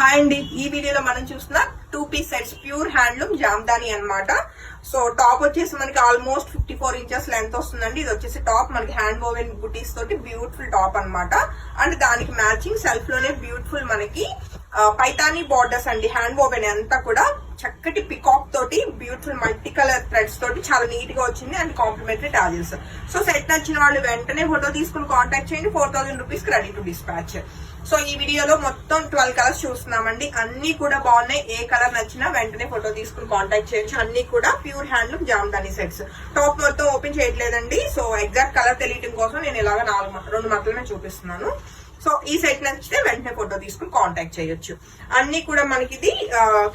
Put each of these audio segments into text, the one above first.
Hi అండి, ఈ వీడియోలో మనం చూస్తున్న 2 piece sets pure handloom Jamdani అన్నమాట. సో టాప్ వచ్చేసి మనకి ఆల్మోస్ట్ 54 ఇంచెస్ లెంత్ వస్తుందండి. ఇది వచ్చేసి టాప్ మనకి హ్యాండ్ వోవెన్ బుటీస్ తోటి బ్యూటిఫుల్ టాప్ అన్నమాట. అండ్ దానికి మ్యాచింగ్ సెల్ఫ్ లోనే బ్యూటిఫుల్ మనకి పైతానీ బార్డర్స్ అండి. హ్యాండ్ వోవెన్ అంతా కూడా చక్కటి పికాక్ తోటి బ్యూటిఫుల్ మల్టీ కలర్ థ్రెడ్స్ తోటి చాలా నీట్ గా వచ్చింది. And complimentary tassels. So set నచ్చిన వాళ్ళు వెంటనే ఫోటో తీసుకుని కాంటాక్ట్ చేయండి. 4000 rupees ready to dispatch. So ఈ వీడియోలో మొత్తం 12 కలర్స్ చూస్తున్నామండి. అన్ని కూడా బాగున్నాయి. ఏ కలర్ నచ్చినా వెంటనే ఫోటో తీసుకుని కాంటాక్ట్ చేయొచ్చు. అన్ని కూడా pure handloom Jamdani sets. Top మొత్తం ఓపెన్ చేయట్లేదండి. సో ఎగ్జాక్ట్ కలర్ తెలియటం కోసం నేను ఇలాగ 2 మట్టలనే చూపిస్తున్నాను. సో ఈ సెట్ నచ్చితే వెంటనే ఫోటో తీసుకుని కాంటాక్ట్ చేయొచ్చు. అన్ని కూడా మనకి ఇది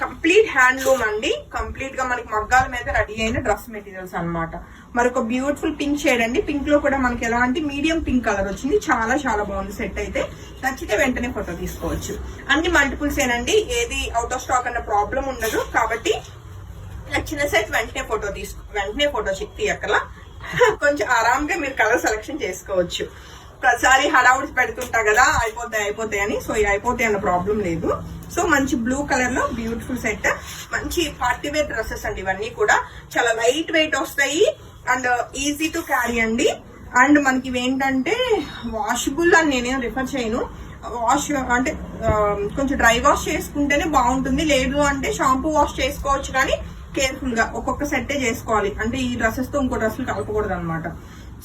కంప్లీట్ హ్యాండ్లూమ్ అండి. కంప్లీట్ గా మనకి మగ్గాల మీద రెడీ అయిన డ్రెస్ మెటీరియల్స్ అన్నమాట. మరొక బ్యూటిఫుల్ పింక్ షేడ్ అండి. పింక్ లో కూడా మనకి ఎలాంటి మీడియం పింక్ కలర్ వచ్చింది. చాలా చాలా బాగుంది సెట్ అయితే. నచ్చితే వెంటనే ఫోటో తీసుకోవచ్చు. అన్ని మల్టిపుల్స్ ఏనండి. ఏది అవుట్ ఆఫ్ స్టాక్ అన్న ప్రాబ్లం ఉండదు. కాబట్టి నచ్చిన సెట్ వెంటనే ఫోటో తీయక్కలా కొంచెం ఆరాంగా మీరు కలర్ సెలెక్షన్ చేసుకోవచ్చు. ప్రతిసారి హడావుడి పెడుతుంటా కదా అయిపోతాయి అని. సో ఇది అయిపోతాయి అన్న ప్రాబ్లం లేదు. సో మంచి బ్లూ కలర్ లో బ్యూటిఫుల్ సెట్. మంచి పార్టీ వేర్ డ్రెస్సెస్ అండి. ఇవన్నీ కూడా చాలా లైట్ వెయిట్ వస్తాయి అండ్ ఈజీ టు క్యారీ అండి. అండ్ మనకి ఇవేంటంటే వాషబుల్ అని నేనేం రిఫర్ చేయను. వాష్ అంటే కొంచెం డ్రై వాష్ చేసుకుంటేనే బాగుంటుంది. లేదు అంటే షాంపూ వాష్ చేసుకోవచ్చు. కానీ కేర్ఫుల్ గా ఒక్కొక్క సెట్టే చేసుకోవాలి. అంటే ఈ డ్రెస్సెస్ తో ఇంకో డ్రెస్సులు కలపకూడదు అనమాట.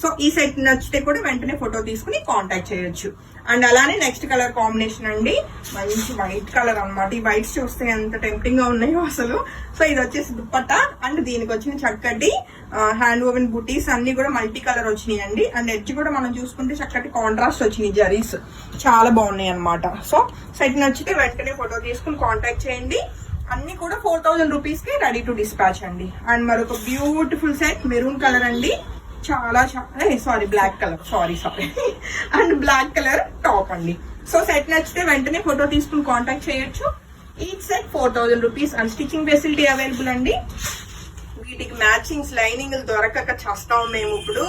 సో ఈ సెట్ నచ్చితే కూడా వెంటనే ఫోటో తీసుకుని కాంటాక్ట్ చేయొచ్చు. అండ్ అలానే నెక్స్ట్ కలర్ కాంబినేషన్ అండి. మంచి వైట్ కలర్ అనమాట. ఈ వైట్స్ చూస్తే ఎంత టెంప్టింగ్ గా ఉన్నాయో అసలు. సో ఇది వచ్చేసి దుప్పట్టా అండ్ దీనికి వచ్చిన చక్కటి హ్యాండ్ ఓవెన్ బుటీస్ అన్ని కూడా మల్టీ కలర్ వచ్చినాయి అండి. అండ్ ఎడ్జ్ కూడా మనం చూసుకుంటే చక్కటి కాంట్రాస్ట్ వచ్చినాయి జరీస్. చాలా బాగున్నాయి అనమాట. సో సెట్ నచ్చితే వెంటనే ఫోటో తీసుకుని కాంటాక్ట్ చేయండి. అన్ని కూడా 4000 రూపీస్ కి రెడీ టు డిస్పాచ్ అండి. అండ్ మరొక బ్యూటిఫుల్ సెట్ మెరూన్ కలర్ అండి. Black colour and black colour top అండి. సో సెట్ నచ్చితే వెంటనే ఫోటో తీసుకుని కాంటాక్ట్ చేయొచ్చు. Each set 4000 rupees. And stitching facility available అండి. వీటికి మ్యాచింగ్స్ లైనింగ్ దొరకక చేస్తాం మేము ఇప్పుడు.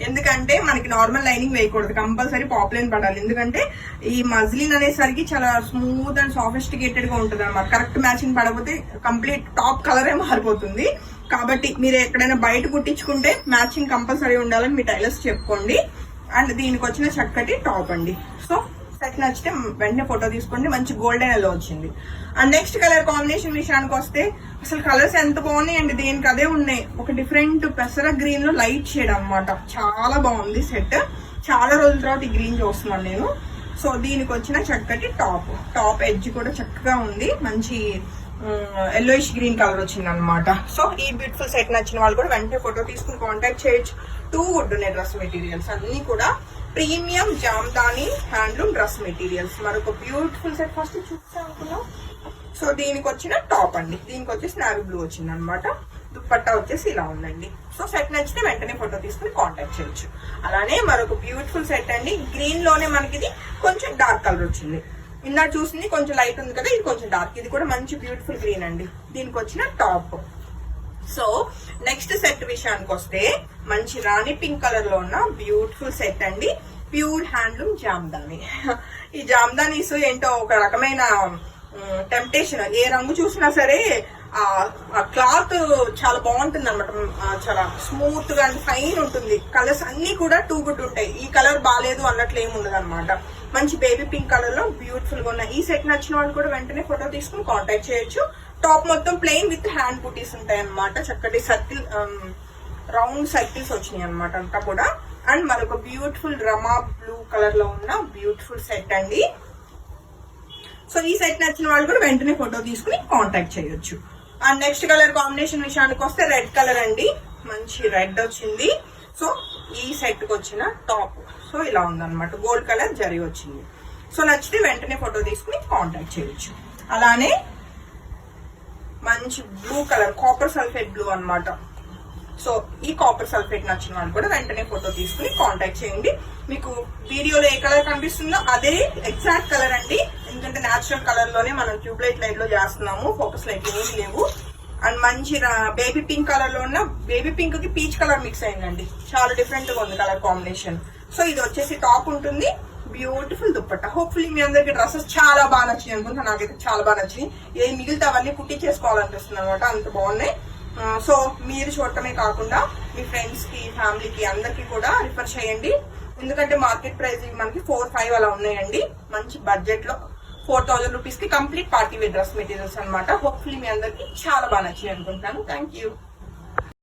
ఎందుకంటే మనకి నార్మల్ లైనింగ్ వేయకూడదు. కంపల్సరీ పాప్లైన్ పడాలి. ఎందుకంటే ఈ మజ్లిన్ అనేసరికి చాలా స్మూత్ అండ్ సాఫిస్టికేటెడ్ గా ఉంటుంది అనమాట. కరెక్ట్ మ్యాచింగ్ పడకపోతే కంప్లీట్ టాప్ కలరే మారిపోతుంది. కాబట్టి మీరు ఎక్కడైనా బయట కుట్టించుకుంటే మ్యాచింగ్ కంపల్సరీ ఉండాలని మీ టైలర్స్ చెప్పుకోండి. అండ్ దీనికి వచ్చిన చక్కటి టాప్ అండి. సో సెట్ నచ్చితే వెంటనే ఫోటో తీసుకోండి. మంచి గోల్డెన్ ఎల్లో వచ్చింది. అండ్ నెక్స్ట్ కలర్ కాంబినేషన్ విషయానికి వస్తే అసలు కలర్స్ ఎంత బాగున్నాయి అండి. దేనికి అదే ఉన్నాయి. ఒక డిఫరెంట్ పెసర గ్రీన్ లో లైట్ షేడ్ అనమాట. చాలా బాగుంది సెట్. చాలా రోజుల తర్వాత ఈ గ్రీన్ చూస్తున్నాను నేను. సో దీనికి వచ్చిన చక్కటి టాప్ ఎడ్జ్ కూడా చక్కగా ఉంది. మంచి ఎల్లోయిష్ గ్రీన్ కలర్ వచ్చింది అనమాట. సో ఈ బ్యూటిఫుల్ సెట్ నచ్చిన వాళ్ళు కూడా వెంటనే ఫోటో తీసుకుని కాంటాక్ట్ చేయొచ్చు. 2 వుడ్ ఉన్నాయి డ్రెస్ మెటీరియల్స్. అన్ని కూడా premium Jamdani handloom dress materials. మరొక బ్యూటిఫుల్ సెట్ ఫస్ట్ చూస్తాం అనుకున్నాం. సో దీనికి వచ్చిన టాప్ అండి. దీనికి వచ్చేసి నావీ బ్లూ వచ్చింది అనమాట. దుప్పట్టా వచ్చేసి ఇలా ఉందండి. సో సెట్ నచ్చితే వెంటనే ఫోటో తీసుకుని కాంటాక్ట్ చేయొచ్చు. అలానే మరొక బ్యూటిఫుల్ సెట్ అండి. గ్రీన్ లోనే మనకి ఇది కొంచెం డార్క్ కలర్ వచ్చింది. ఇందా చూసింది కొంచెం లైట్ ఉంది కదా, ఇది కొంచెం డార్క్. ఇది కూడా మంచి బ్యూటిఫుల్ గ్రీన్ అండి. దీనికి వచ్చిన టాప్. సో నెక్స్ట్ సెట్ విషయానికి వస్తే మంచి రాణి పింక్ కలర్ లో ఉన్న బ్యూటిఫుల్ సెట్ అండి. Pure handloom Jamdani. ఈ జామ్దానీస్ ఏంటో ఒక రకమైన టెంప్టేషన్. ఏ రంగు చూసినా సరే ఆ క్లాత్ చాలా బాగుంటుంది అనమాట. చాలా స్మూత్ గా అండ్ ఫైన్ ఉంటుంది. కలర్స్ అన్ని కూడా 2 గుడ్ ఉంటాయి. ఈ కలర్ బాగాలేదు అన్నట్లు ఏమి ఉండదు అనమాట. మంచి బేబీ పింక్ కలర్ లో బ్యూటిఫుల్ గా ఉన్న ఈ సెట్ నచ్చిన వాళ్ళు కూడా వెంటనే ఫోటో తీసుకుని కాంటాక్ట్ చేయొచ్చు. టాప్ మొత్తం ప్లెయిన్ విత్ హ్యాండ్ బుటీస్ ఉంటాయి అనమాట. చక్కటి సర్కిల్ రౌండ్ సర్కిల్స్ వచ్చినాయి అనమాట అంతా కూడా. అండ్ మరొక బ్యూటిఫుల్ రమా బ్లూ కలర్ లో ఉన్న బ్యూటిఫుల్ సెట్ అండి. సో ఈ సెట్ నచ్చిన వాళ్ళు కూడా వెంటనే ఫోటో తీసుకుని కాంటాక్ట్ చేయొచ్చు. అండ్ నెక్స్ట్ కలర్ కాంబినేషన్ విషయానికి వస్తే రెడ్ కలర్ అండి. మంచి రెడ్ వచ్చింది. సో ఈ సెట్ కి వచ్చిన టాప్ సో ఇలా ఉందన్నమాట. గోల్డ్ కలర్ జరీ వచ్చింది. సో నచ్చితే వెంటనే ఫోటో తీసుకుని కాంటాక్ట్ చేయొచ్చు. అలానే మంచి blue colour copper sulphate blue అనమాట. సో ఈ కాపర్ సల్ఫేట్ నచ్చిన వాళ్ళు కూడా వెంటనే ఫోటో తీసుకుని కాంటాక్ట్ చేయండి. మీకు వీడియోలో ఏ కలర్ కనిపిస్తుందో అదే ఎగ్జాక్ట్ కలర్ అండి. ఎందుకంటే న్యాచురల్ కలర్ లోనే మనం ట్యూబ్లైట్ లైట్ లో చేస్తున్నాము. ఫోకస్ లైట్ ఏమి లేవు. అండ్ మంచి బేబీ పింక్ కలర్ లో ఉన్న బేబీ పింక్ కి పీచ్ కలర్ మిక్స్ అయిందండి. చాలా డిఫరెంట్ గా ఉంది కలర్ కాంబినేషన్. సో ఇది వచ్చేసి టాప్ ఉంటుంది. బ్యూటిఫుల్ దుప్పట్ట. హోప్ఫుల్లీ మీ అందరికి డ్రెస్సెస్ చాలా బాగా నచ్చింది అనుకుంటా. నాకైతే చాలా బాగా నచ్చింది. ఏది మిగిలితే అవన్నీ కుట్టి చేసుకోవాలనిపిస్తుంది అనమాట, అంత బాగున్నాయి. సో మీరు చూడటమే కాకుండా మీ ఫ్రెండ్స్ కి, ఫ్యామిలీకి అందరికి కూడా రిఫర్ చేయండి. ఎందుకంటే మార్కెట్ ప్రైస్ మనకి 4-5 అలా ఉన్నాయండి. మంచి బడ్జెట్ లో 4000 రూపీస్ కి complete party wear dress materials అనమాట. హోప్ఫుల్లీ మీ అందరికి చాలా బాగా నచ్చింది అనుకుంటున్నాను. Thank you.